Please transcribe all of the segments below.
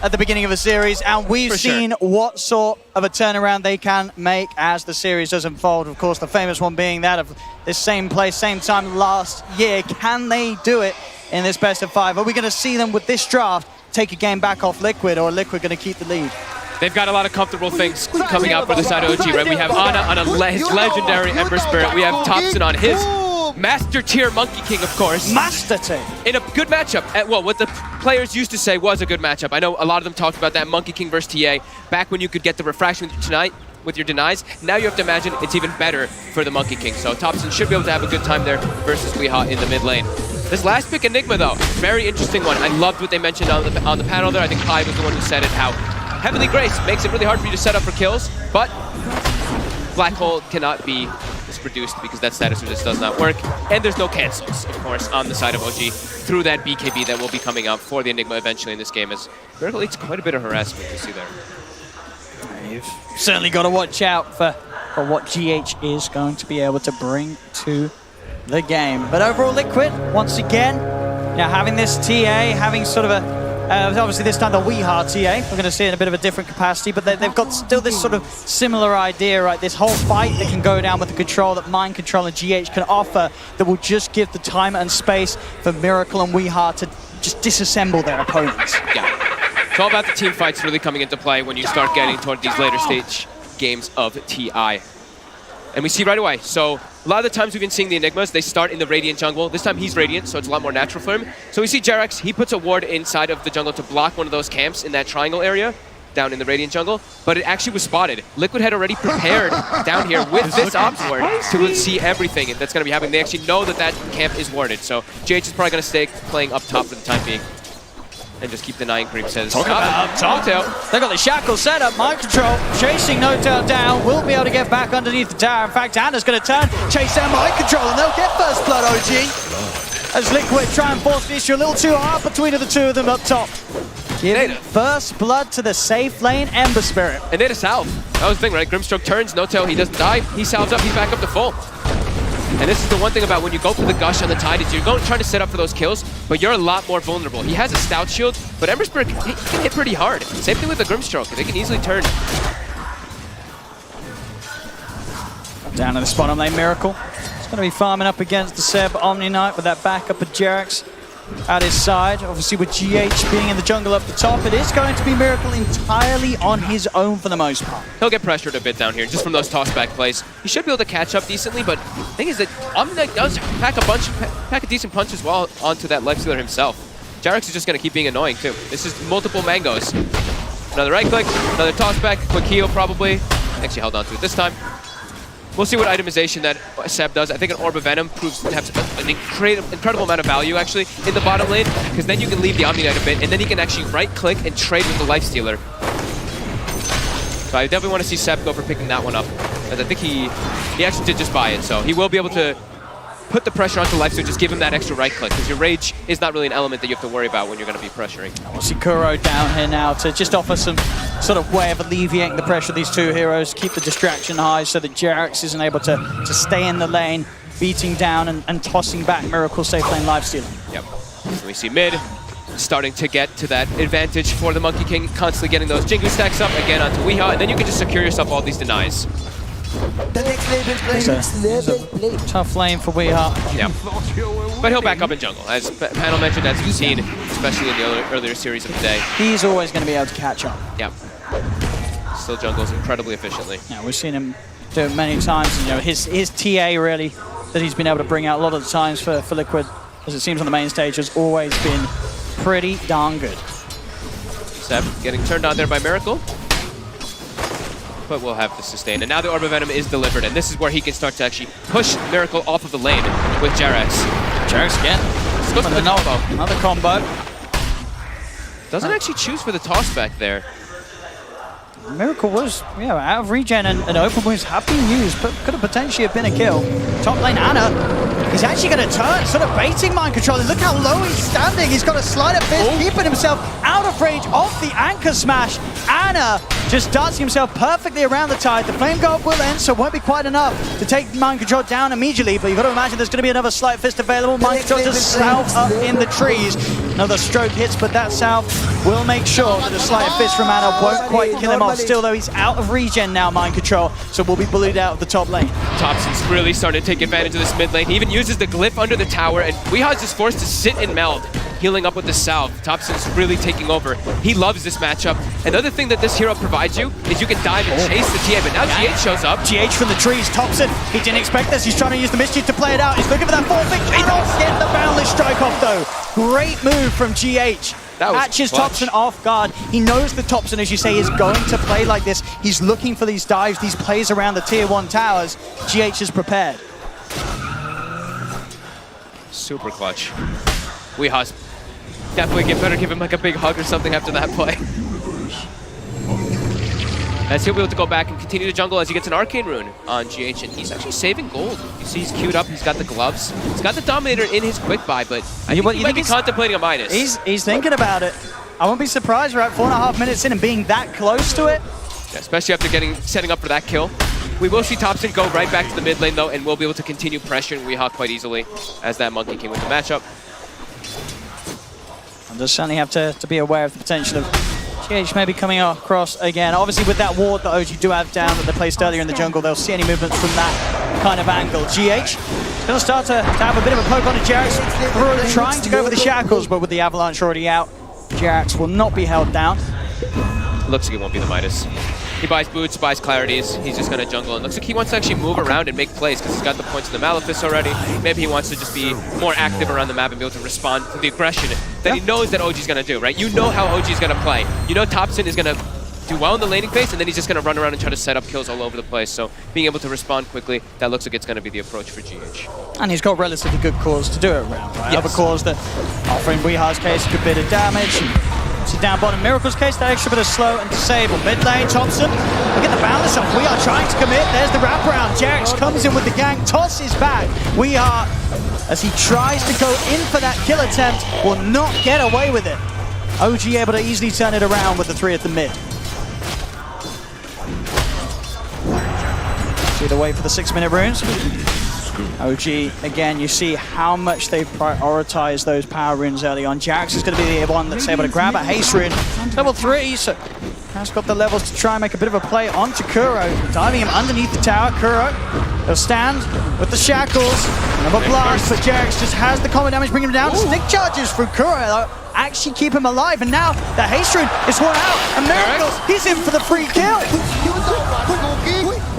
at the beginning of a series, and we've seen what sort of a turnaround they can make as the series does unfold. Of course, the famous one being that of this same place, same time last year. Can they do it in this best of 5? Are we going to see them with this draft take a game back off Liquid, or are Liquid going to keep the lead? They've got a lot of comcomfortable things coming out for the side of OG, right? We have Ana on his legendary Ember Spirit. We have topson on his Master Tier Monkey King, of course. Master Tier. In a good matchup. Well, what the players used to say was a good matchup. I know a lot of them talked about that Monkey King versus TA back when you could get the refraction with your denies. Now you have to imagine it's even better for the Monkey King. So topson should be able to have a good time there versus Weehaw in the mid lane. This last pick, Enigma, though, very interesting one. I loved what they mentioned on the panel there. I think Kai was the one who said it, how Heavenly Grace makes it really hard for you to set up for kills, but Black Hole cannot be produced because that status just does not work. And there's no cancels, of course, on the side of OG through that BKB that will be coming out for the Enigma eventually in this game, as Miracle leads quite a bit of harassment you see there. You've certainly got to watch out for what GH is going to be able to bring to the game. But overall, Liquid, once again, having this TA, having sort of a obviously this time the Weehaw TA, we're going to see it in a bit of a different capacity, but they've got still this sort of similar idea, right? This whole fight that can go down with the control that Mind Control and GH can offer that will just give the time and space for Miracle and Weehaw to just disassemble their opponents. Yeah, it's all about the team fights really coming into play when you start getting toward these later stage games of TI. And we see right away, so a lot of the times we've been seeing the Enigmas, they start in the Radiant jungle. This time he's Radiant, so it's a lot more natural for him. So we see jerax, he puts a ward inside of the jungle to block one of those camps in that triangle area down in the Radiant jungle, but it actually was spotted. Liquid had already prepared down here with this ops ward to see everything that's going to be happening. They actually know that that camp is warded, so GH is probably going to stay playing up top for the time being. And just keep denying creep, says Talk about N0tail. They got the shackle set up, Mind Control chasing N0tail down, will be able to get back underneath the tower. In fact, Ana's going to turn, chase down Mind Control, and they'll get first blood, OG. As Liquid try and force the issue a little too hard between the two of them up top. Giving first blood to the safe lane, Ember Spirit. And Nada salve. That was the thing, right? Grimstroke turns, N0tail, he doesn't die, he salves up, he's back up to full. And this is the one thing about when you go for the gush on the Tide is you're trying to set up for those kills, but you're a lot more vulnerable. He has a stout shield, but Ember Spirit he can hit pretty hard. Same thing with the Grimstroke. They can easily turn. Down to the spot on lane, Miracle. He's going to be farming up against the Seb Omni Knight with that backup of jerax at his side. Obviously with GH being in the jungle up the top, it is going to be Miracle entirely on his own for the most part. He'll get pressured a bit down here just from those tossback plays. He should be able to catch up decently, but the thing is that Omni Knight does pack a decent punch as well onto that lifestealer himself. jerax is just going to keep being annoying too. This is multiple mangoes. Another right click, another tossback, quick heal probably. Actually held on to it this time. We'll see what itemization that Seb does. I think an Orb of Venom proves to have an incredible amount of value, actually, in the bottom lane, because then you can leave the Omni Knight a bit, and then he can actually right-click and trade with the Lifestealer. So I definitely want to see Seb go for picking that one up, as I think he actually did just buy it, so he will be able to put the pressure onto Lifestealer, just give him that extra right-click, because your rage is not really an element that you have to worry about when you're going to be pressuring. We'll see Kuro down here now to just offer some sort of way of alleviating the pressure of these two heroes, keep the distraction high so that jerax isn't able to stay in the lane, beating down and tossing back Miracle safe lane lifestealer. Yep. So we see mid starting to get to that advantage for the Monkey King, constantly getting those Jingu stacks up again onto Weehaw, and then you can just secure yourself all these denies. It's a tough lane for Weehaw. Yeah. But he'll back up in jungle, as Panel mentioned, as you've seen, especially in the earlier series of the day. He's always going to be able to catch up. Yeah. Still jungles incredibly efficiently. Yeah, we've seen him do it many times. His TA really that he's been able to bring out a lot of the times for Liquid, as it seems on the main stage, has always been pretty darn good. Seb getting turned on there by Miracle. But we'll have to sustain. And now the Orb of Venom is delivered, and this is where he can start to actually push Miracle off of the lane with jerax. jerax again. Let's go for the combo. Another combo. Doesn't actually choose for the toss back there. Miracle was out of regen and open wounds have been used, but could have potentially have been a kill. Top lane Ana, he's actually going to turn, sort of baiting Mind Control. Look how low he's standing. He's got a sleight of fist, keeping himself out of range of the anchor smash. Ana just darts himself perfectly around the Tide. The flame guard will end, so it won't be quite enough to take mind control down immediately, but you've got to imagine there's going to be another slight fist available. Mind control just south up in the trees. Another stroke hits, but that south will make sure that the slight fist from Ana won't quite kill him off. Still, though, he's out of regen now, mind control, so will be bullied out of the top lane. topson's really starting to take advantage of this mid lane. He even uses the glyph under the tower, and Weeha's is forced to sit and meld, healing up with the salve. Topson's really taking over. He loves this matchup. Another thing that this hero provides you is you can dive and chase the TA, but now GH shows up. GH from the trees, Topson. He didn't expect this. He's trying to use the mischief to play it out. He's looking for that forfeit. Cannot get the boundless strike off, though. Great move from GH. Catches Topson off guard. He knows that Topson, as you say, is going to play like this. He's looking for these dives, these plays around the tier 1 towers. GH is prepared. Super clutch. Weeha's definitely better give him like a big hug or something after that play. As he'll be able to go back and continue to jungle as he gets an Arcane Rune on GH, and he's actually saving gold. You see he's queued up, he's got the gloves, he's got the Dominator in his quick buy, but I think he might be contemplating a minus. He's thinking about it. I won't be surprised we're at 4.5 minutes in and being that close to it. Yeah, especially after setting up for that kill. We will see Topson go right back to the mid lane though, and we'll be able to continue pressuring Weeha quite easily as that Monkey King with the matchup. I'll just certainly have to be aware of the potential of GH maybe coming across again. Obviously with that ward that OG do have down that they placed earlier in the jungle, they'll see any movements from that kind of angle. GH is going to start to have a bit of a poke on the jerax, trying to go for the shackles, but with the avalanche already out, jerax will not be held down. Looks like it won't be the Midas. He buys boots, buys clarities, he's just going to jungle, and looks like he wants to actually move around and make plays because he's got the points in the Malefice already. Maybe he wants to just be more active around the map and be able to respond to the aggression that he knows that OG's going to do, right? You know how OG's going to play. You know Topson is going to do well in the laning phase, and then he's just going to run around and try to set up kills all over the place. So being able to respond quickly, that looks like it's going to be the approach for GH. And he's got relatively good cores to do it around, right? Yes. Other cores that offer in Weeha's case a good bit of damage. So down bottom, Miracle's case, that extra bit of slow and disable. Mid lane, Topson, look at the balance up. We are trying to commit. There's the wraparound. jerax comes in with the gang. Toss is back. We are, as he tries to go in for that kill attempt, will not get away with it. OG able to easily turn it around with the 3 at the mid. See the wait for the 6-minute runes. OG, again, you see how much they've prioritized those power runes early on. jerax is going to be the one that's able to grab a haste rune. Level 3, so has got the levels to try and make a bit of a play onto Kuro. Diving him underneath the tower. Kuro, he'll stand with the shackles. Another blast, but jerax just has the combo damage, bringing him down. Snick charges through Kuro, actually keep him alive, and now the haste rune is worn out. And Miracle, he's in for the free kill.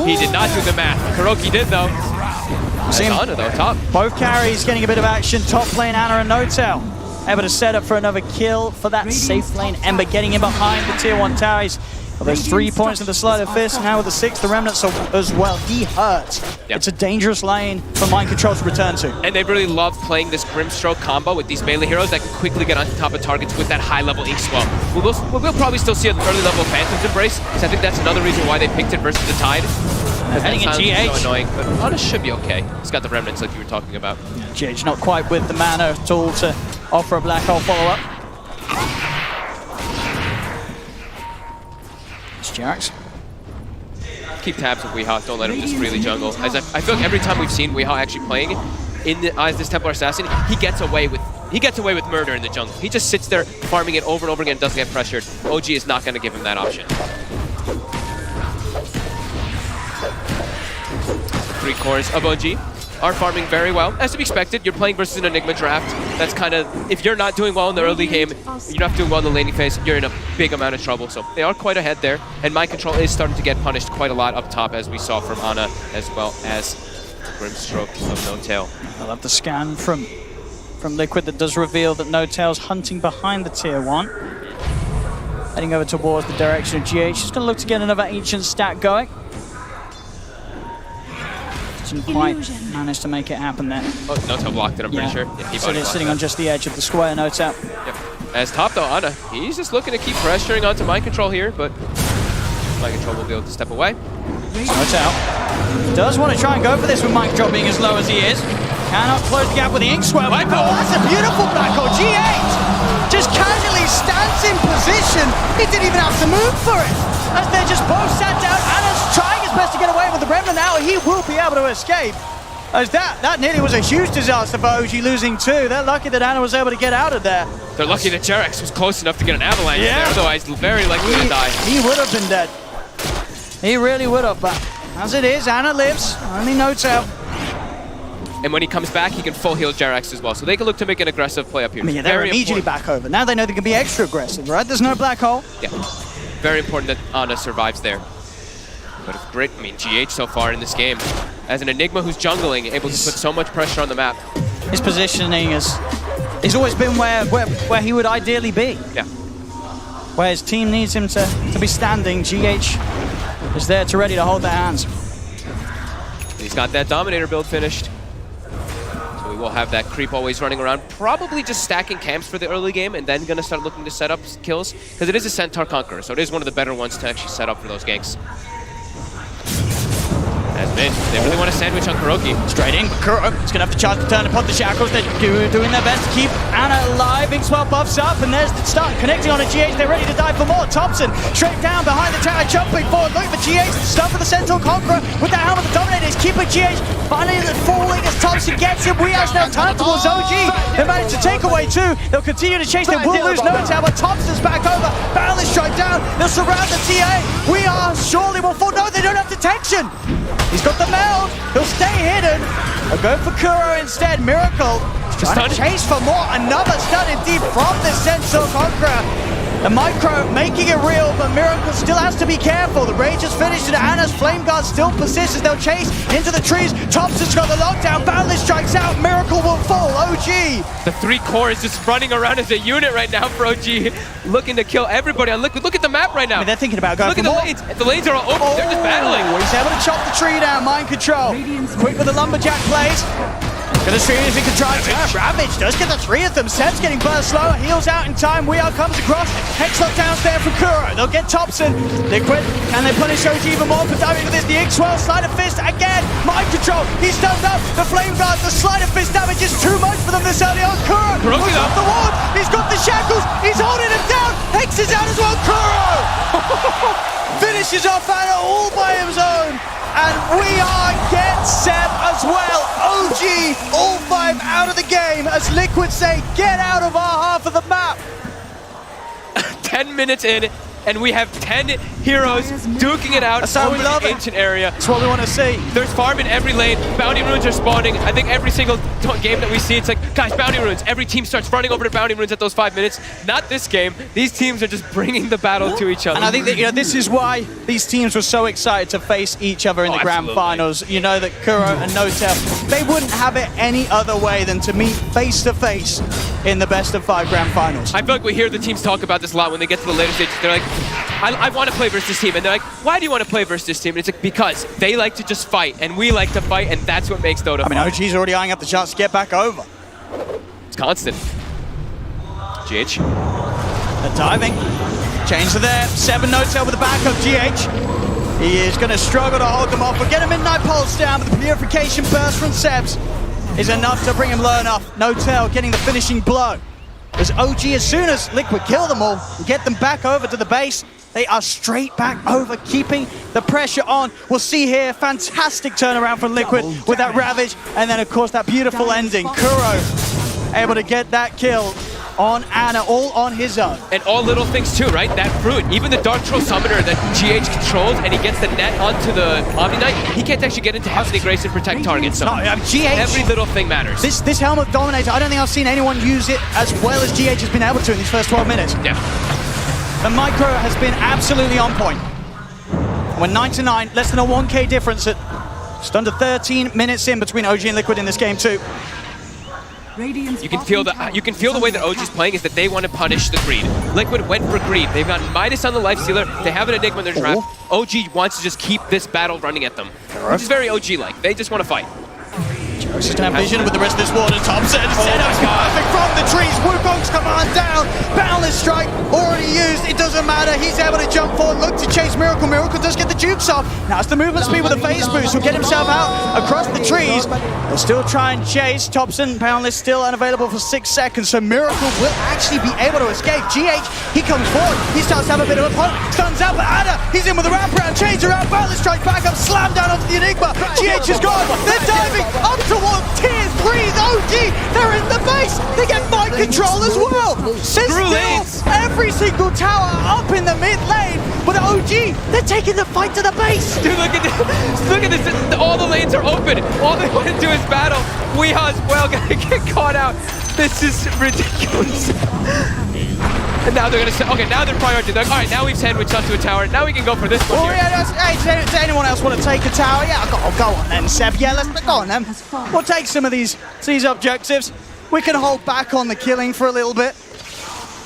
He did not do the math. Kuroky did though. Ana though, top. Both carries getting a bit of action. Top lane, Ana and Notel able to set up for another kill for that safe lane. Ember getting in behind the tier 1 towers. Well, there's 3 points in the sleight of fist. Now with the 6th, the remnants as well. He hurts. Yep. It's a dangerous lane for mind control to return to. And they really love playing this Grimstroke combo with these melee heroes that can quickly get on top of targets with that high-level ink swell. We'll probably still see an early level Phantom's Embrace, because I think that's another reason why they picked it versus the Tide. Heading in GH. So annoying, but Ana should be okay. He's got the remnants like you were talking about. GH not quite with the mana at all to offer a black hole follow-up. It's jerax. Keep tabs with Weeha, don't let him just freely jungle. As I feel like every time we've seen Weeha actually playing as this Templar Assassin, he gets away with murder in the jungle. He just sits there farming it over and over again and doesn't get pressured. OG is not going to give him that option. 3 cores of OG are farming very well. As to be expected, you're playing versus an Enigma draft. That's kind of, if you're not doing well in the early game, you're not doing well in the laning phase, you're in a big amount of trouble. So they are quite ahead there. And mind control is starting to get punished quite a lot up top, as we saw from Ana, as well as Grimstroke of Notail. I love the scan from Liquid that does reveal that Notail's hunting behind the tier 1. Heading over towards the direction of GH. He's going to look to get another ancient stack going. Didn't quite manage to make it happen there. Oh, Notail blocked it, I'm pretty sure. Yeah, he sitting on just the edge of the square, Notail. Yep. As top though, Ana, he's just looking to keep pressuring onto mind control here, but mind control will be able to step away. Notail does want to try and go for this with mind control being as low as he is. Cannot close the gap with the ink swell. Oh, that's a beautiful black hole. GH just casually stands in position. He didn't even have to move for it. As they're just both sat down. Ana's trying best to get away with the Remnant now. He will be able to escape. As that nearly was a huge disaster for OG losing 2. They're lucky that Ana was able to get out of there. They're lucky that jerax was close enough to get an avalanche there, otherwise very likely to die. He would have been dead. He really would have, but as it is, Ana lives. Only No-Tail. And when he comes back, he can full heal jerax as well. So they can look to make an aggressive play up here. I mean, yeah, they're immediately back over. Now they know they can be extra aggressive, right? There's no black hole. Yeah, very important that Ana survives there. But it's great, I mean, GH so far in this game, as an Enigma who's jungling, able to put so much pressure on the map. His positioning has always been where he would ideally be. Yeah. Where his team needs him to be standing, GH is there to ready to hold their hands. He's got that Dominator build finished. So we will have that creep always running around, probably just stacking camps for the early game and then gonna start looking to set up kills, because it is a Centaur Conqueror, so it is one of the better ones to actually set up for those ganks. As mid, they really want to sandwich on kuroky. Straight in, but Kuro is going to have to charge the turn upon the shackles. They're doing their best to keep Ana alive. Big swell buffs up, and there's the stun. Connecting on a GH, they're ready to die for more. Topson straight down behind the tower, jumping forward, looking for GH. Stun for the Centaur Conqueror with the helmet. The Dominator is keeping GH. Finally falling as Topson gets him. We have now turn towards OG. They managed to take away 2. They'll continue to chase. They will lose No-Tail, but Topson's back over. Balance strike down. They'll surround the TA. We are surely will fall. No, they don't have detection. He's got the meld. He'll stay hidden. They'll go for Kuro instead. Miracle trying to chase for more. Another stun indeed from the Centaur Conqueror. The Micro making it real, but Miracle still has to be careful. The Rage is finished and Ana's Flame Guard still persists as they'll chase into the trees. Topson's got the lockdown. Boundless strikes out. Miracle will fall. OG. The 3 core is just running around as a unit right now for OG, looking to kill everybody on Liquid. Look at the map right now. I mean, they're thinking about going for more. more. Look at the lanes are all open. They're just battling. He's able to chop the tree down. Mind control. Quick with the lumberjack plays. Gonna see if he can try to Ravage does get the 3 of them. Seb's getting burst slower, heals out in time. We are comes across. Hex lockdowns there for Kuro. They'll get Topson. Liquid, can they punish OG even more for diving with this? The X-Swell, Sleight of Fist again. Mind control, he's stunned up. The Flame Guard, the Sleight of Fist damage is too much for them this early on. Kuro moves off the ward. He's got the shackles. He's holding him down. Hex is out as well. Kuro finishes off Ana all by his own. And we are get Seb as well. OG, all 5 out of the game as Liquid say, get out of our half of the map. 10 minutes in, and we have 10 heroes duking it out over the ancient area. That's what we want to see. There's farm in every lane. Bounty runes are spawning. I think every single game that we see, it's like, guys, bounty runes. Every team starts running over to bounty runes at those 5 minutes. Not this game. These teams are just bringing the battle to each other. And I think that this is why these teams were so excited to face each other in the grand finals. You know that Kuro and No-Tail, they wouldn't have it any other way than to meet face to face in the best of 5 grand finals. I feel like we hear the teams talk about this a lot when they get to the later stages. They're like, I want to play versus this team. And they're like, why do you want to play versus this team? And it's like, because they like to just fight, and we like to fight, and that's what makes Dota fun. I mean, OG's already eyeing up the chance to get back over. It's constant. GH. They're diving. Change to there. 7 No-Tail with the back of GH. He is going to struggle to hold them off. We'll get a Midnight Pulse down, but the Purification Burst from Sebs is enough to bring him low enough. No-Tail getting the finishing blow. As OG, as soon as Liquid kill them all and get them back over to the base, they are straight back over, keeping the pressure on. We'll see here, fantastic turnaround from Liquid with that Ravage, and then of course that beautiful ending. Kuro able to get that kill on Ana, all on his own. And all little things too, right? That fruit, even the Dark Troll Summoner that GH controls, and he gets the net onto the Omni Knight, he can't actually get into Heavenly Grace and protect targets. So GH, every little thing matters. This Helmet Dominator, I don't think I've seen anyone use it as well as GH has been able to in these first 12 minutes. Yeah. The Micro has been absolutely on point. We're 9-9, less than a 1K difference at just under 13 minutes in between OG and Liquid in this game too. You can feel the way that OG's playing is that they want to punish the greed. Liquid went for greed. They've got Midas on the life stealer. They have an Enigma in their trap. OG wants to just keep this battle running at them, which is very OG-like. They just want to fight. Jerax is going to have vision with the rest of this water. Topson, Zeno's perfect from the trees. Wukong's command down. Boundless strike already used. It doesn't matter. He's able to jump forward, look to chase Miracle. Miracle does get the jukes off. Now it's the movement speed with a phase boost. He'll get himself out across the trees. He'll still try and chase. Topson, Boundless still unavailable for 6 seconds. So Miracle will actually be able to escape. GH, he comes forward. He starts to have a bit of a poke. Stuns out, but Ana, he's in with the wraparound. Change around. Boundless strike back up. Slam down onto the Enigma. GH is gone. They're diving up towards tier 3's OG. They're in the base. They get mind control as well. There's still every single tower up in the mid lane. But OG, they're taking the fight to the base. Dude, look at this. Look at this. All the lanes are open. All they want to do is battle. Weeha's well gonna get caught out. This is ridiculous. And now they're gonna say, okay, now they're prioritizing. Like, all right, now we've sandwiched onto a tower. Now we can go for this one. Well, yeah, hey, does anyone else want to take a tower? Yeah, go on then, Seb. Yeah, let's go on then. We'll take some of these objectives. We can hold back on the killing for a little bit.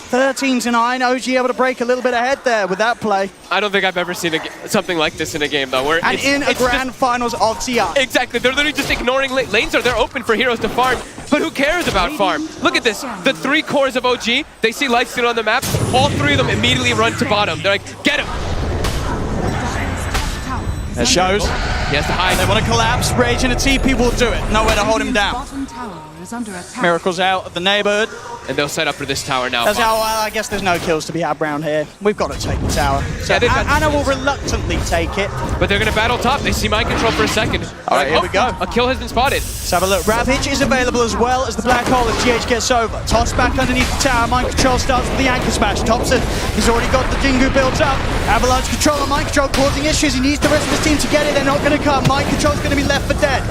13-9, OG able to break a little bit ahead there with that play. I don't think I've ever seen something like this in a game, though. Where and in a grand finals of TI. Exactly. They're literally just ignoring lanes. They're open for heroes to farm. But who cares about farm? Look at this. The 3 cores of OG, they see Lifesteal on the map. All 3 of them immediately run to bottom. They're like, get him. It shows. He has to hide. They want to collapse. Rage and a TP will do it. Nowhere to hold him down. Miracle's out of the neighborhood. And they'll set up for this tower now. That's how, I guess there's no kills to be had around here. We've got to take the tower. So yeah, Ana will reluctantly take it. But they're going to battle top. They see mind control for a second. All right, here we go. A kill has been spotted. Let's have a look. Ravage is available as well as the black hole as GH gets over. Toss back underneath the tower. Mind control starts with the anchor smash. Topson, he's already got the Jingu built up. Avalanche control and mind control causing issues. He needs the rest of his team to get it. They're not going to come. Mind control's going to be left for dead.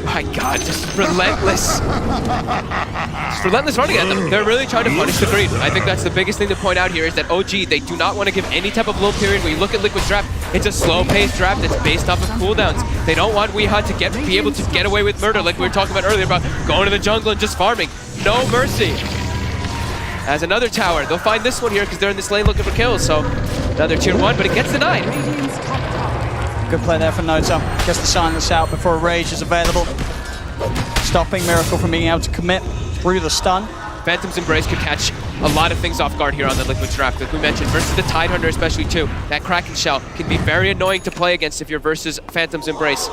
My God, just relentless. Just relentless running at them. They're really trying to punish the greed. I think that's the biggest thing to point out here is that OG, they do not want to give any type of low period. When you look at Liquid's draft, it's a slow-paced draft that's based off of cooldowns. They don't want Weeha to be able to get away with murder like we were talking about earlier about going to the jungle and just farming. No mercy. As another tower, they'll find this one here because they're in this lane looking for kills. So another tier 1, but it gets denied. Good play there for Nota. Gets the silence out before a Rage is available. Stopping Miracle from being able to commit through the stun. Phantom's Embrace could catch a lot of things off guard here on the Liquid draft. Like we mentioned, versus the Tidehunter especially too. That Kraken Shell can be very annoying to play against if you're versus Phantom's Embrace.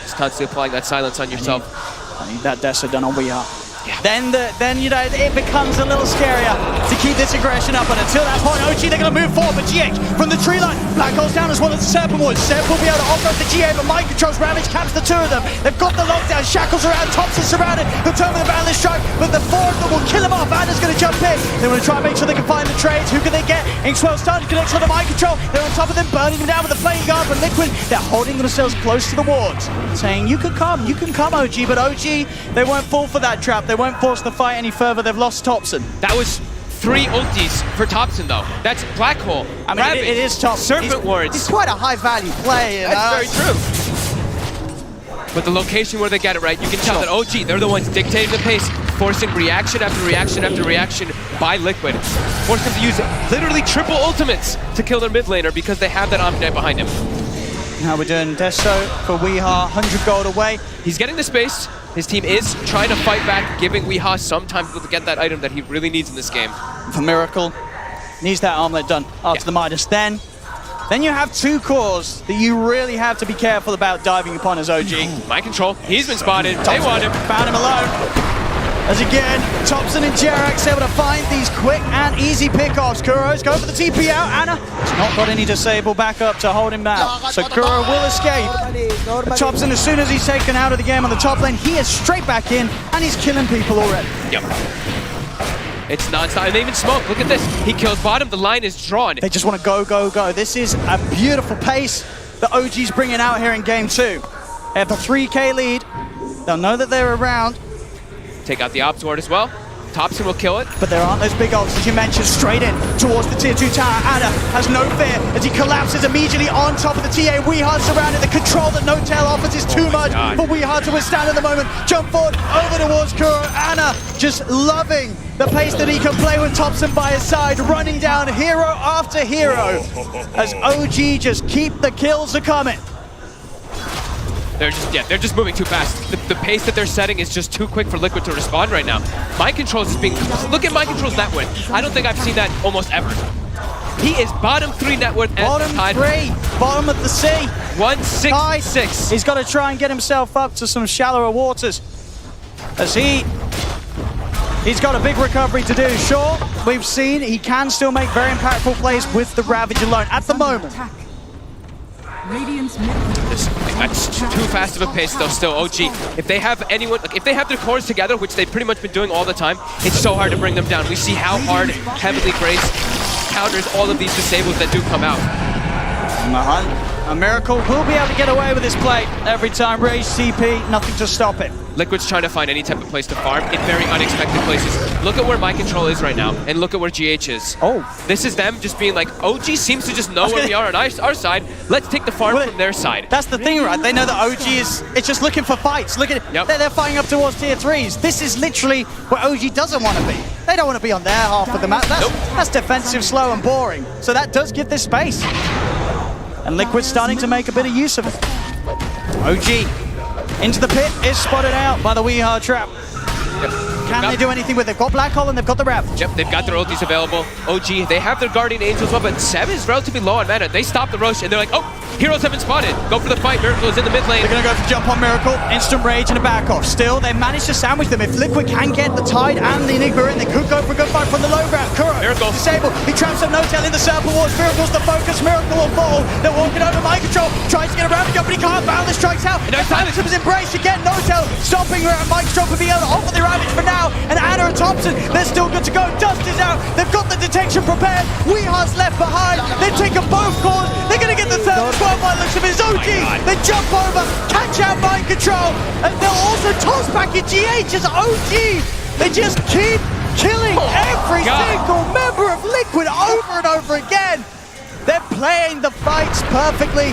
Just constantly applying that silence on yourself. I need that Dessa done on Weeha. Yeah. Then you know, it becomes a little scarier to keep this aggression up, and until that point, OG, they're going to move forward, but GH from the tree line, Black Hole's down as well as the Serpent Woods. Serp will be able to offer up the GA, but Mind controls Ravage, caps the 2 of them. They've got the lockdown, Shackles around, Topson's surrounded, he'll turn with a Boundless Strike, but the 4 of them will kill him off. Ana's going to jump in. They want to try and make sure they can find the trades. Who can they get? Inkswell stun connects on the Mind control. They're on top of them, burning them down with the Flame Guard, but Liquid, they're holding themselves close to the wards, saying, you can come, OG, but OG, they won't fall for that trap. They won't force the fight any further. They've lost Topson. That was 3 ultis for Topson though. That's Black Hole. I mean, it is Topson. Serpent Wards. It's quite a high value play. That's very true. But the location where they get it right, you can tell that OG, they're the ones dictating the pace, forcing reaction after reaction after reaction by Liquid. Force them to use literally triple ultimates to kill their mid laner because they have that Omnight behind him. Now we're doing Deso for Weeha, 100 gold away. He's getting the space. His team is trying to fight back, giving Weeha some time to get that item that he really needs in this game. For Miracle, needs that armlet done after the Midas. Then you have 2 cores that you really have to be careful about diving upon as OG. Mind control, he's been spotted. They want him. Found him alone. As again, Topson and Jerax able to find these quick and easy pickoffs. Kuro's going for the TP out. Ana has not got any disable backup to hold him back. So Kuro will escape. Topson, as soon as he's taken out of the game on the top lane, he is straight back in and he's killing people already. Yep. It's non-stop. And they even smoke. Look at this. He kills bottom. The line is drawn. They just want to go, go, go. This is a beautiful pace that OG's bringing out here in Game 2. They have a 3K lead. They'll know that they're around. Take out the Ops Ward as well. Topson will kill it. But there aren't those big ults, as you mentioned, straight in towards the tier 2 tower. Ana has no fear as he collapses immediately on top of the TA. Weeha surrounded. The control that No-Tail offers is too much for Weeha to withstand at the moment. Jump forward, over towards Kuro. Ana just loving the pace that he can play with Topson by his side, running down hero after hero as OG just keep the kills a coming. They're just moving too fast. The pace that they're setting is just too quick for Liquid to respond right now. Mind control is being, look at mind control's net worth. I don't think I've seen that almost ever. He is bottom 3 net worth. Bottom 3, bottom of the sea. 166. He's got to try and get himself up to some shallower waters. As he's got a big recovery to do. Sure, we've seen he can still make very impactful plays with the Ravage alone at the moment. That's too fast of a pace though still. OG, if they have anyone, if they have their cores together, which they've pretty much been doing all the time, it's so hard to bring them down. We see how hard Heavenly Grace counters all of these disables that do come out. A Miracle will be able to get away with this play every time. Rage TP, nothing to stop it. Liquid's trying to find any type of place to farm in very unexpected places. Look at where Mind Control is right now, and look at where GH is. Oh. This is them just being like, OG seems to just know where we are on our side. Let's take the farm from their side. That's the thing, right? They know that OG it's just looking for fights. Look at it. Yep. They're fighting up towards tier 3s. This is literally where OG doesn't want to be. They don't want to be on their half of the map. That's defensive, slow, and boring. So that does give this space. And Liquid's starting to make a bit of use of it. OG into the pit is spotted out by the Weehaw trap. Yep. Can they do anything with it? They've got Black Hole and they've got the Ravage. Yep, they've got their ultis available. OG, they have their Guardian Angel as well, but Seb is relatively low on mana. They stop the rush and they're like, oh, heroes have been spotted. Go for the fight. Miracle is in the mid lane. They're going to go for jump on Miracle. Instant rage and a back off. Still, they managed to sandwich them. If Liquid can get the Tide and the Enigma in, they could go for a good fight from the low ground. Kuro, Miracle disabled. He traps up No-Tail in the circle wars. Miracle's the focus. Miracle will fall. They're walking over Mind Control. Tries to get a Ravage up, but he can't. Boundless strikes out. No silence. Phantom's embraced again. No-Tail stopping around Mind Control for being able to offer the Ravage for now. And Anna and Topson, they're still good to go. Dust is out. They've got the detection prepared. Weeha's left behind. They've taken both cores. They're going to get the third as well by the looks of his OG. They jump over, catch out Mind Control, and they'll also toss back in GH as OG. They just keep killing every single member of Liquid over and over again. They're playing the fights perfectly.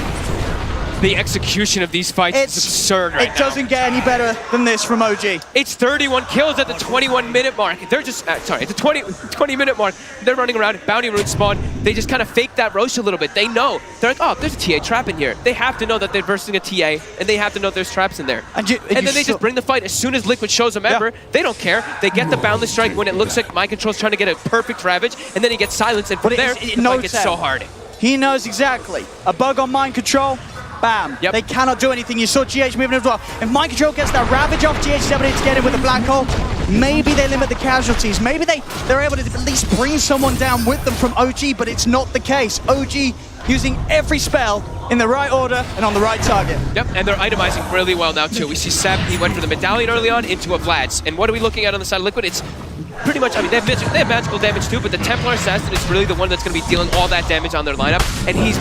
The execution of these fights is absurd right now. It doesn't get any better than this from OG. It's 31 kills at the 21-minute mark. They're just, sorry, at the 20-minute mark, they're running around, bounty rune spawn. They just kind of fake that Roche a little bit. They know. They're like, oh, there's a TA trap in here. They have to know that they're versing a TA, and they have to know there's traps in there. And then they just bring the fight. As soon as Liquid shows a member, they don't care. They get the boundless strike when it looks like Mind Control's trying to get a perfect Ravage, and then he gets silenced, and from there, the fight gets so hard. He knows exactly. A bug on Mind Control, bam. Yep. They cannot do anything. You saw GH moving as well. If Mind Control gets that Ravage off GH's ability to get in with a Black Hole, maybe they limit the casualties. Maybe they're able to at least bring someone down with them from OG, but it's not the case. OG using every spell in the right order and on the right target. Yep, and they're itemizing really well now too. We see Seb, he went for the Medallion early on into a Vlad's. And what are we looking at on the side of Liquid? It's pretty much, I mean, they have magical damage too, but the Templar Assassin is really the one that's going to be dealing all that damage on their lineup. And he's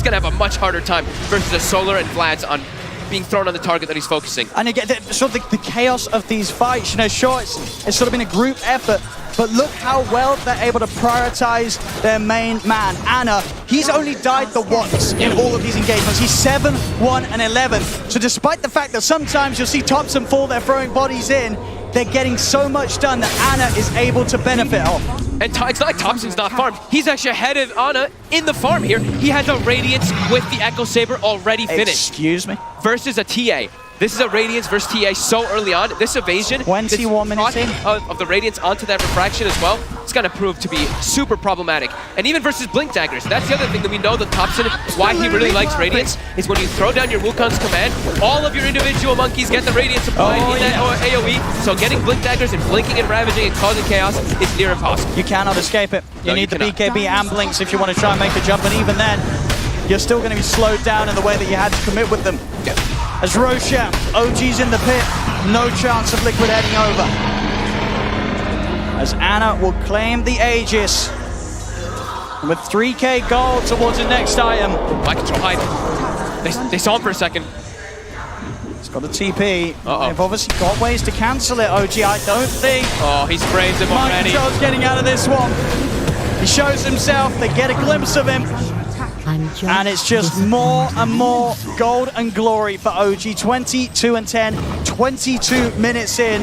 going to have a much harder time versus a Solar and Vlad's on being thrown on the target that he's focusing. And again, sort of the chaos of these fights, you know, sure, it's sort of been a group effort, but look how well they're able to prioritize their main man, Anna. He's only died the once in all of these engagements. He's 7, 1, and 11. So despite the fact that sometimes you'll see Topson fall, they're throwing bodies in, they're getting so much done that Anna is able to benefit off. And it's not like Topson's not farmed. He's actually ahead of Anna in the farm here. He has a Radiance with the Echo Saber already finished. Excuse me? Versus a TA. This is a Radiance versus TA so early on. This evasion, 21 minutes in of the Radiance onto that refraction as well, it's going to prove to be super problematic. And even versus Blink Daggers, that's the other thing that we know that Topson, why he really likes Radiance, is when you throw down your Wukong's command, all of your individual monkeys get the Radiance applied in that AoE. So getting Blink Daggers and blinking and ravaging and causing chaos is near impossible. You cannot escape it. You need the BKB and Blinks if you want to try and make the jump, and even then, you're still going to be slowed down in the way that you had to commit with them. Yeah. As Roshan, OG's in the pit, no chance of Liquid heading over. As Anna will claim the Aegis. And with 3k gold towards his next item. Mind Control hide. They saw him for a second. He's got a TP. They've obviously got ways to cancel it, OG. I don't think. Oh, he's framed him already. Mind Control's getting out of this one. He shows himself, they get a glimpse of him. And it's just more and more gold and glory for OG. 22 and 10, 22 minutes in.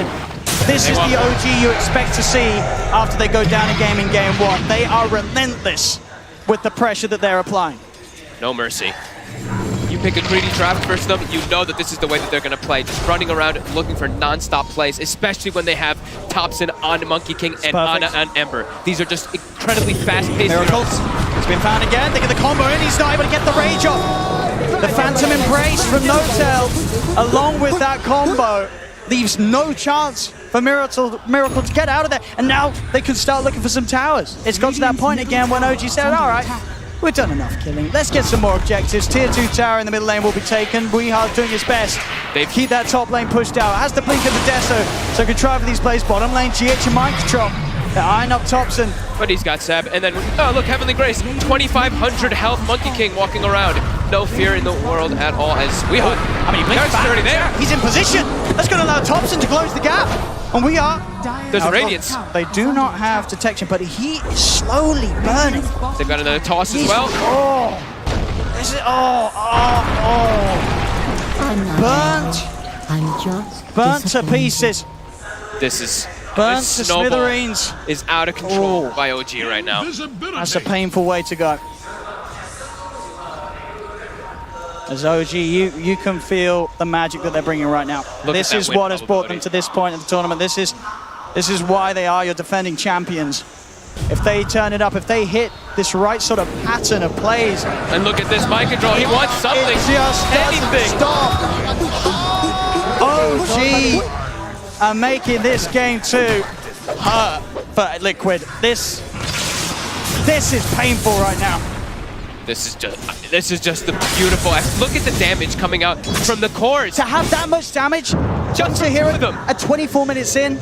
This is the OG you expect to see after they go down a game in game one. They are relentless with the pressure that they're applying. No mercy. You pick a greedy draft versus them, you know that this is the way that they're going to play. Just running around looking for non-stop plays, especially when they have Topson on Monkey King and Ana on Ember. These are just incredibly fast-paced Miracles. It's been found again. They get the combo in. He's not able to get the rage off. The Phantom Embrace from No-Tail, along with that combo, leaves no chance for Miracle to get out of there. And now they can start looking for some towers. It's got to that point again when OG said, all right, we've done enough killing. Let's get some more objectives. Tier 2 tower in the middle lane will be taken. Weehard doing his best. They keep that top lane pushed out. Has the blink of the Deso, so can try for these plays. Bottom lane, GH and mind control. They're eyeing up Topson. But he's got Seb, and then, oh look, Heavenly Grace, 2,500 health Monkey King walking around. No fear in the world at all as Weehard. I mean, he blinks back. Already there. He's in position. That's going to allow Topson to close the gap. And we are. There's a Radiance. They do not have detection, but he is slowly burning. They've got another toss as well. Oh. This is, burnt to pieces. This is burnt to smithereens. Is out of control by OG right now. That's a painful way to go. As OG, you can feel the magic that they're bringing right now. This is what has brought them to this point of the tournament. This is why they are your defending champions. If they turn it up, if they hit this right sort of pattern of plays. And look at this mind control. He wants something. It just doesn't stop. OG are making this game 2 hurt for Liquid. This is painful right now. This is just the beautiful. Look at the damage coming out from the cores. To have that much damage, just to hear it at 24 minutes in,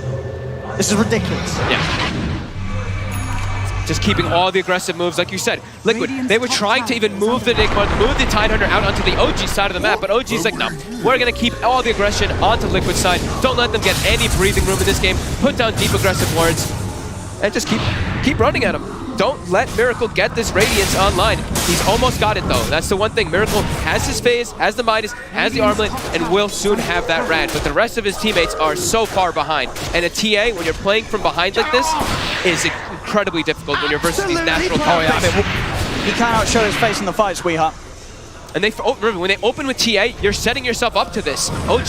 this is ridiculous. Yeah. Just keeping all the aggressive moves, like you said. Liquid, they were trying to even move the Enigma, move the Tidehunter out onto the OG side of the map, but OG's like, no, we're going to keep all the aggression onto Liquid's side. Don't let them get any breathing room in this game. Put down deep aggressive wards, and just keep running at him. Don't let Miracle get this Radiance online. He's almost got it though. That's the one thing. Miracle has his phase, has the Midas, has the armlet, and will soon have that Rad. But the rest of his teammates are so far behind. And a TA, when you're playing from behind like this, is incredibly difficult when you're versus these natural targets. He cannot show his face in the fight, sweetheart. And remember, when they open with TA, you're setting yourself up to this. OG,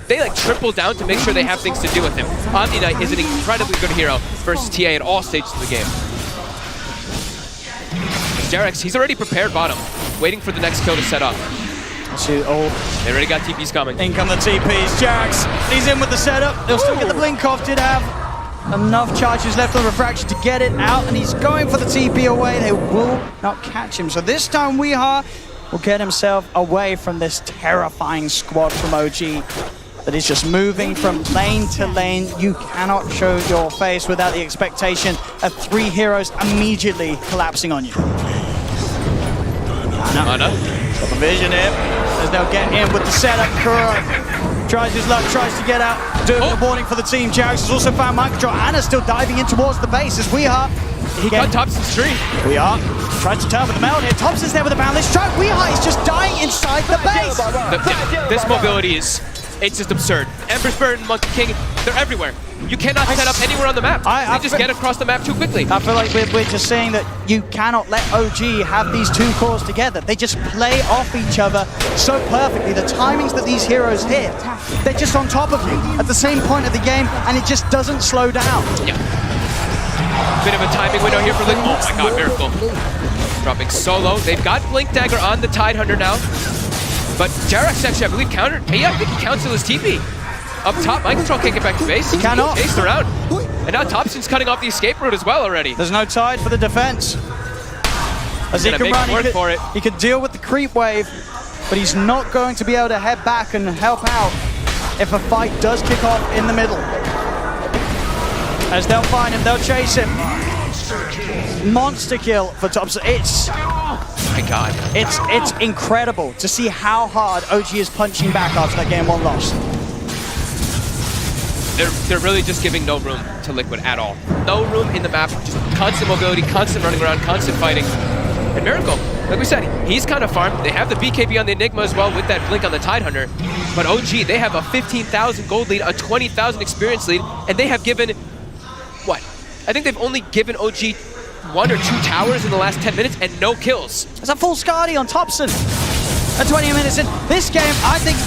they like triple down to make sure they have things to do with him. Omni Knight is an incredibly good hero versus TA at all stages of the game. jerax, he's already prepared bottom, waiting for the next kill to set up. They already got TPs coming. In come the TPs. jerax, he's in with the setup. They'll still get the blink off. Did have enough charges left on refraction to get it out, and he's going for the TP away. They will not catch him. So this time Weehar will get himself away from this terrifying squad from OG that is just moving from lane to lane. You cannot show your face without the expectation of 3 heroes immediately collapsing on you. Ana. Got the vision here, as they'll get in with the setup. Kuroky tries his luck, tries to get out. Doing the warning for the team. jerax has also found mind control. Ana's still diving in towards the base as Weehar. He got Topson's tree. Weehar tries to turn with the meld here. Topson's there with a boundless strike. Weehar is just dying inside the base. This mobility is, it's just absurd. Ember's Bird and Monkey King, they're everywhere. You cannot set up anywhere on the map. They just get across the map too quickly. I feel like we're just saying that you cannot let OG have these 2 cores together. They just play off each other so perfectly. The timings that these heroes hit, they're just on top of you at the same point of the game, and it just doesn't slow down. Yeah. Bit of a timing window here for Liquid. Oh my god, Miracle. Dropping solo. They've got Blink Dagger on the Tidehunter now. But jerax actually, I believe, countered. Yeah, I think he counts his TP. Up top, mind control can't get back to base. He cannot. Chased around. And now Topson's cutting off the escape route as well already. There's no tide for the defense. As he can run, he could deal with the creep wave, but he's not going to be able to head back and help out if a fight does kick off in the middle. As they'll find him, they'll chase him. Monster kill for Topson. My god. It's incredible to see how hard OG is punching back after that game 1 loss. They're really just giving no room to Liquid at all. No room in the map, just constant mobility, constant running around, constant fighting. And Miracle, like we said, he's kind of farmed. They have the BKB on the Enigma as well with that blink on the Tidehunter. But OG, they have a 15,000 gold lead, a 20,000 experience lead, and they have given, what? I think they've only given OG 1 or 2 towers in the last 10 minutes and no kills. There's a full Skadi on Topson. 20 minutes in. This game, I think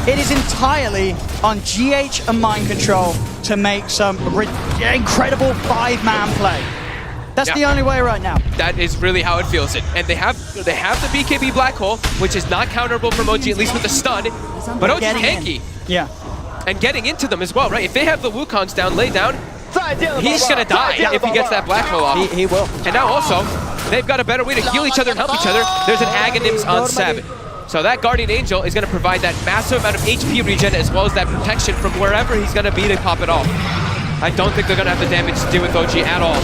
it is entirely on GH and Mind Control to make some incredible 5-man play. That's the only way right now. That is really how it feels. And they have the BKB Black Hole, which is not counterable from OG, at least with the stun. But OG's tanky. Yeah. And getting into them as well, right? If they have the Wukongs down, lay down, he's gonna die if he gets that Black Hole off. He will. And now also, they've got a better way to heal each other and help each other. There's an Aghanims on Sabin. So that Guardian Angel is gonna provide that massive amount of HP regen as well as that protection from wherever he's gonna be to pop it off. I don't think they're gonna have the damage to do with OG at all.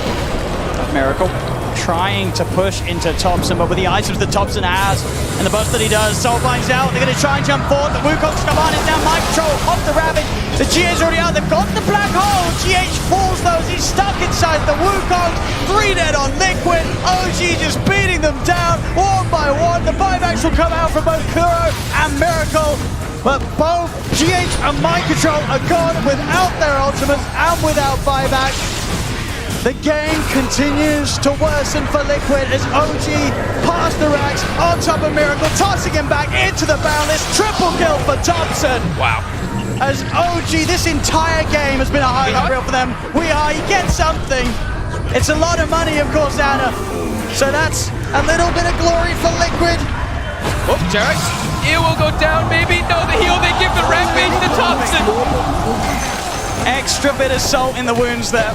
Miracle trying to push into topson, but with the items that topson has and the burst that he does, Soul finds out. They're going to try and jump forward. The Wukong's come on. It's now Mind Control off the Ravage. The GH's already out. They've got the Black Hole. GH falls those. He's stuck inside the Wukong. 3 dead on Liquid. OG just beating them down one by one. The buybacks will come out from both Kuro and Miracle. But both GH and Mind Control are gone without their ultimates and without buyback. The game continues to worsen for Liquid as OG past the racks on top of Miracle, tossing him back into the boundless. Triple kill for topson. Wow. As OG, this entire game has been a highlight reel for them. He gets something. It's a lot of money, of course, Anna. So that's a little bit of glory for Liquid. Oh, jerax. It will go down, maybe. No, the heal they give the rampage to topson. Extra bit of salt in the wounds there.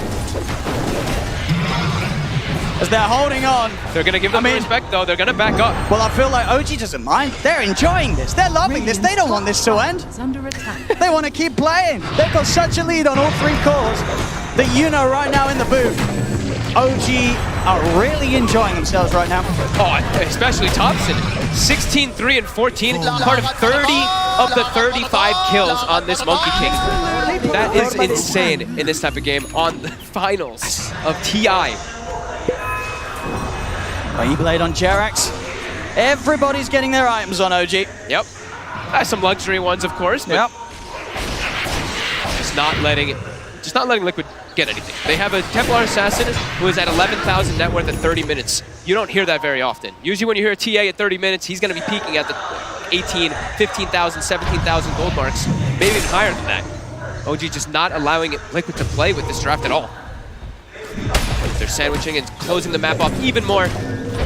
As they're holding on. They're going to give them respect, though. They're going to back up. Well, I feel like OG doesn't mind. They're enjoying this. They're loving this. They don't want this to end. They want to keep playing. They've got such a lead on all 3 cores that you know right now in the booth, OG are really enjoying themselves right now. Oh, especially topson. 16, 3, and 14. Part of 30 of the 35 kills on this Monkey King. That is insane in this type of game on the finals of TI. Blade on jerax. Everybody's getting their items on OG. Yep. Some luxury ones, of course, but just not letting Liquid get anything. They have a Templar Assassin who is at 11,000 net worth at 30 minutes. You don't hear that very often. Usually when you hear a TA at 30 minutes, he's going to be peaking at the 18, 15,000, 17,000 gold marks, maybe even higher than that. OG just not allowing Liquid to play with this draft at all. They're sandwiching and closing the map off even more,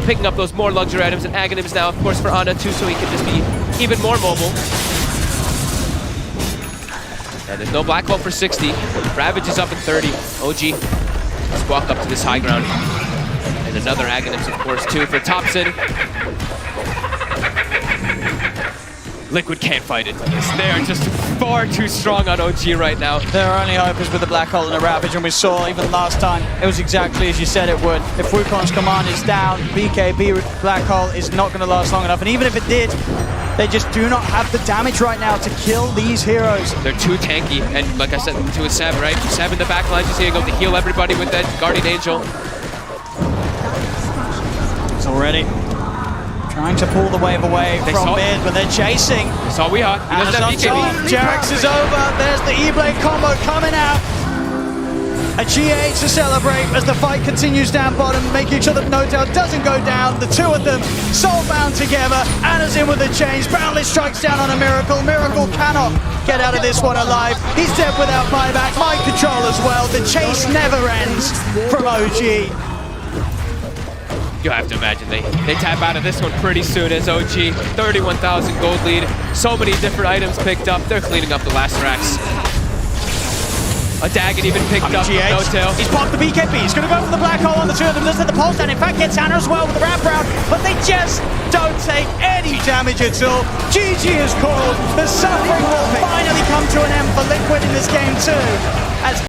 picking up those more luxury items and Aghanims now, of course, for Ana too, so he can just be even more mobile. And there's no Black Hole for 60. Ravage is up in 30. OG let's walk up to this high ground. And another Aghanims, of course, too, for topson. Liquid can't fight it. They are just far too strong on OG right now. Their only hope is with the Black Hole and a Ravage, and we saw even last time, it was exactly as you said it would. If Wukong's command is down, BKB Black Hole is not going to last long enough, and even if it did, they just do not have the damage right now to kill these heroes. They're too tanky, and like I said, to a Seb, right? Seb in the back line, just here go to heal everybody with that Guardian Angel. He's already trying to pull the wave away from mid, but they're chasing. That's all we are. He doesn't have BKB. jerax is over. There's the E-Blade combo coming out. A GH to celebrate as the fight continues down bottom, making sure that No Doubt doesn't go down. The 2 of them soul-bound together. Anna's in with a change. Boundless strikes down on a Miracle. Miracle cannot get out of this one alive. He's dead without buyback. Mind Control as well. The chase never ends from OG. You have to imagine they tap out of this one pretty soon as OG, 31,000 gold lead. So many different items picked up. They're cleaning up the last racks. A Dagon even picked up No Tail. He's popped the BKB. He's going to go for the Black Hole on the 2 of them. Doesn't hit the pulse down. In fact, gets Anna as well with the wraparound. But they just don't take any damage at all. GG is called. The suffering will finally come to an end for Liquid in this game too. As